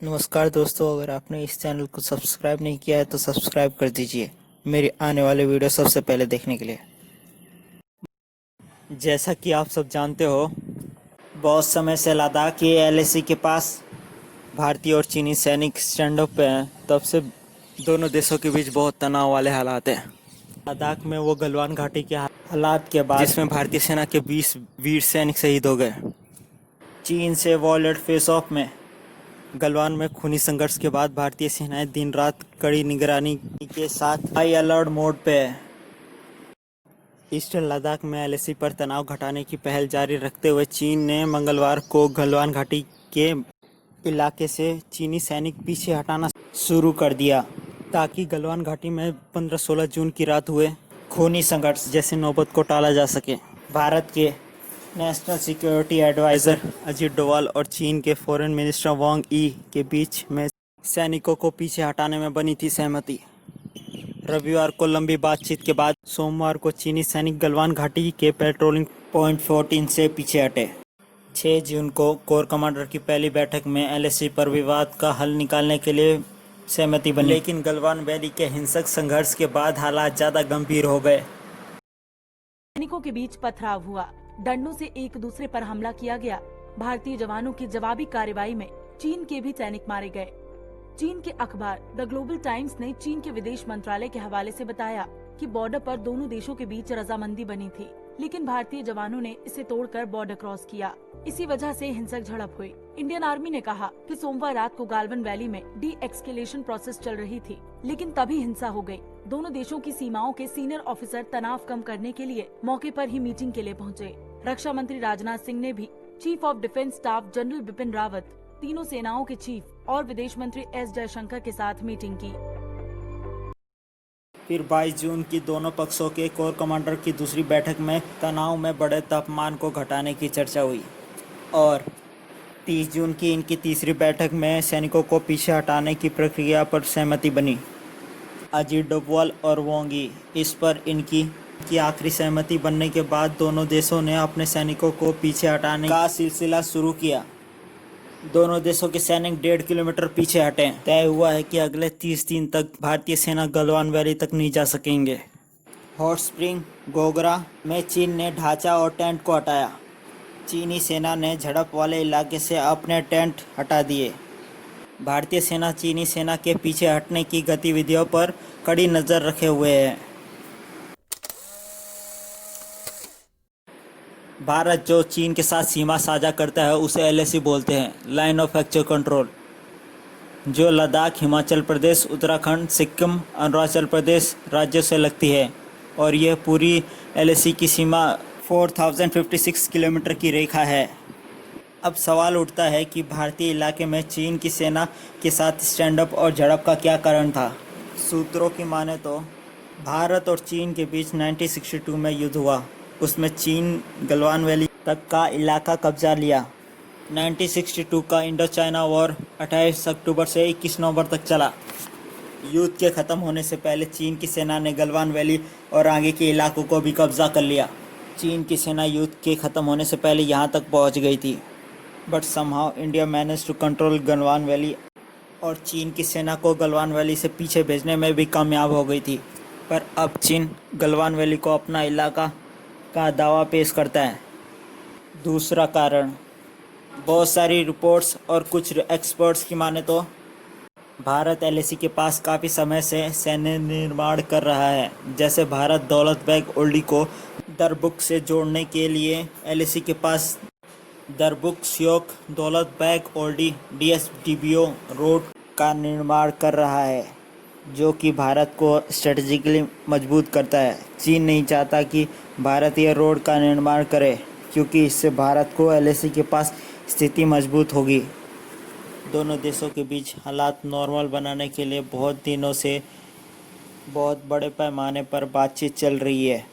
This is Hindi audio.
नमस्कार दोस्तों, अगर आपने इस चैनल को सब्सक्राइब नहीं किया है तो सब्सक्राइब कर दीजिए मेरे आने वाले वीडियो सबसे पहले देखने के लिए। जैसा कि आप सब जानते हो, बहुत समय से लद्दाख के एलएसी के पास भारतीय और चीनी सैनिक स्टैंड अप पे हैं। तब से दोनों देशों के बीच बहुत तनाव वाले हालात हैं। लद्दाख में वो गलवान घाटी के हालात के बाद जिसमें भारतीय सेना के 20 वीर सैनिक शहीद हो गए। चीन से वॉलेट फेस ऑफ में गलवान में खूनी संघर्ष के बाद भारतीय सेनाएं दिन रात कड़ी निगरानी के साथ हाई अलर्ट मोड पे है। ईस्टर्न लद्दाख में एलएसी पर तनाव घटाने की पहल जारी रखते हुए चीन ने मंगलवार को गलवान घाटी के इलाके से चीनी सैनिक पीछे हटाना शुरू कर दिया ताकि गलवान घाटी में 15-16 जून की रात हुए खूनी संघर्ष जैसे नौबत को टाला जा सके। भारत के national security advisor Ajit Doval और चीन के फॉरेन मिनिस्टर वांग यी के बीच में सैनिकों को पीछे हटाने में बनी थी सहमति। रविवार को लंबी बातचीत के बाद सोमवार को चीनी सैनिक गलवान घाटी के पेट्रोलिंग पॉइंट 14 से पीछे हटे। 6 जून को कोर कमांडर की पहली बैठक में एलएसी पर विवाद का हल निकालने के लिए सहमति बनी, लेकिन गलवान वैली के हिंसक संघर्ष के बाद हालात ज्यादा गंभीर हो गए। सैनिकों के बीच पथराव हुआ, डंडों से एक दूसरे पर हमला किया गया। भारतीय जवानों की जवाबी कार्रवाई में चीन के भी सैनिक मारे गए। चीन के अखबार द ग्लोबल टाइम्स ने चीन के विदेश मंत्रालय के हवाले से बताया कि बॉर्डर पर दोनों देशों के बीच रजामंदी बनी थी, लेकिन भारतीय जवानों ने इसे तोड़कर बॉर्डर क्रॉस किया। इसी वजह से हिंसक झड़प हुई। इंडियन आर्मी ने कहा कि सोमवार रात को गालवन वैली में डी एक्सकेलेशन प्रोसेस चल रही थी, लेकिन तभी हिंसा हो गई। दोनों देशों की सीमाओं के सीनियर ऑफिसर तनाव कम करने के लिए मौके पर ही मीटिंग के लिए पहुंचे। रक्षा मंत्री राजनाथ सिंह ने भी chief of defence staff general Bipin Rawat, तीनों सेनाओं के चीफ और विदेश मंत्री एस जयशंकर के साथ मीटिंग की। फिर 22 जून की दोनों पक्षों के कोर कमांडर की दूसरी बैठक में तनाव में बढ़े तापमान को घटाने की चर्चा हुई और 30 जून की इनकी तीसरी बैठक में सैनिकों को पीछे हटाने की प्रक्रिया पर सहमति बनी। अजीत डोभाल और वांग यी इस पर इनकी आखिरी सहमति बनने के बाद दोनों देशों ने अपने सैनिकों को पीछे हटाने का सिलसिला शुरू किया। दोनों देशों के सैनिक 1.5 किलोमीटर पीछे हटे। तय हुआ है कि अगले 30 दिन तक भारतीय सेना गलवान वैली तक नहीं जा सकेंगे। हॉट स्प्रिंग गोगरा में चीन ने ढांचा और टेंट को हटाया। चीनी सेना ने झड़प वाले इलाके से अपने टेंट हटा दिए। भारतीय सेना चीनी सेना के पीछे हटने की गतिविधियों पर कड़ी नजर रखे हुए है। भारत जो चीन के साथ सीमा साझा करता है उसे एलएसी बोलते हैं, लाइन ऑफ एक्चुअल कंट्रोल, जो लद्दाख, हिमाचल प्रदेश, उत्तराखंड, सिक्किम, अरुणाचल प्रदेश राज्यों से लगती है और यह पूरी एलएसी की सीमा 4056 किलोमीटर की रेखा है। अब सवाल उठता है कि भारतीय इलाके में चीन की सेना के साथ स्टैंड अप और झड़प का क्या कारण था। सूत्रों की माने तो भारत और चीन के बीच 1962 में युद्ध हुआ। उसमें चीन गलवान वैली तक का इलाका कब्जा लिया। 1962 का इंडो चाइना वॉर 28 अक्टूबर से 21 नवंबर तक चला। युद्ध के ख़त्म होने से पहले चीन की सेना ने गलवान वैली और आगे के इलाकों को भी कब्जा कर लिया। चीन की सेना युद्ध के ख़त्म होने से पहले यहाँ तक पहुँच गई थी, but somehow India manage to control Galwan valley और चीन की सेना को गलवान वैली से पीछे भेजने में भी कामयाब हो गई थी। पर अब चीन गलवान वैली को अपना इलाका का दावा पेश करता है। दूसरा कारण, बहुत सारी रिपोर्ट्स और कुछ एक्सपर्ट्स की माने तो भारत एलएसी के पास काफ़ी समय से सैन्य निर्माण कर रहा है। जैसे भारत दौलत बेग ओल्डी को दरबुक से जोड़ने के लिए एलएसी के पास दरबुक श्योक दौलत बेग ओल्डी डीएसडीबीओ रोड का निर्माण कर रहा है, जो कि भारत को स्ट्रेटेजिकली मजबूत करता है। चीन नहीं चाहता कि भारत यह रोड का निर्माण करे, क्योंकि इससे भारत को एलएसी के पास स्थिति मजबूत होगी। दोनों देशों के बीच हालात नॉर्मल बनाने के लिए बहुत दिनों से बहुत बड़े पैमाने पर बातचीत चल रही है।